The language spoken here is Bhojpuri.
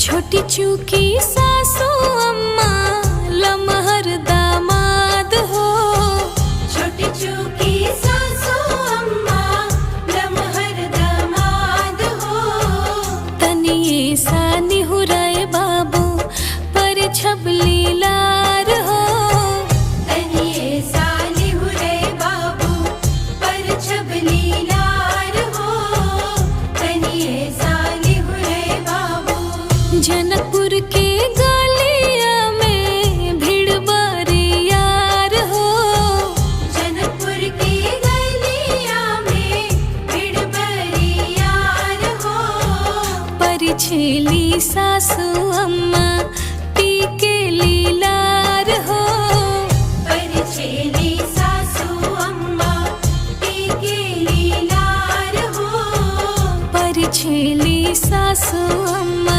छोटी चूकी सासू अम्मा लमहर दामाद हो। छोटी चूकी सासू अम्मा लमहर दामाद हो। तनिए सा निहुराए बाबू पर छबली लार हो। तनिए सा निहुरे बाबू पर छबली लार हो। तनिए सा निहुरे बाबू। जनकपुर के गलिया में भीड़ बारी यार हो। जनकपुर की गलिया में भीड़ बरी यार हो। परिछेली सासू अम्मा टीके लीलार हो। परिछेली सासू अम्मा टीके लीलार हो। परिछेली सासू अम्मा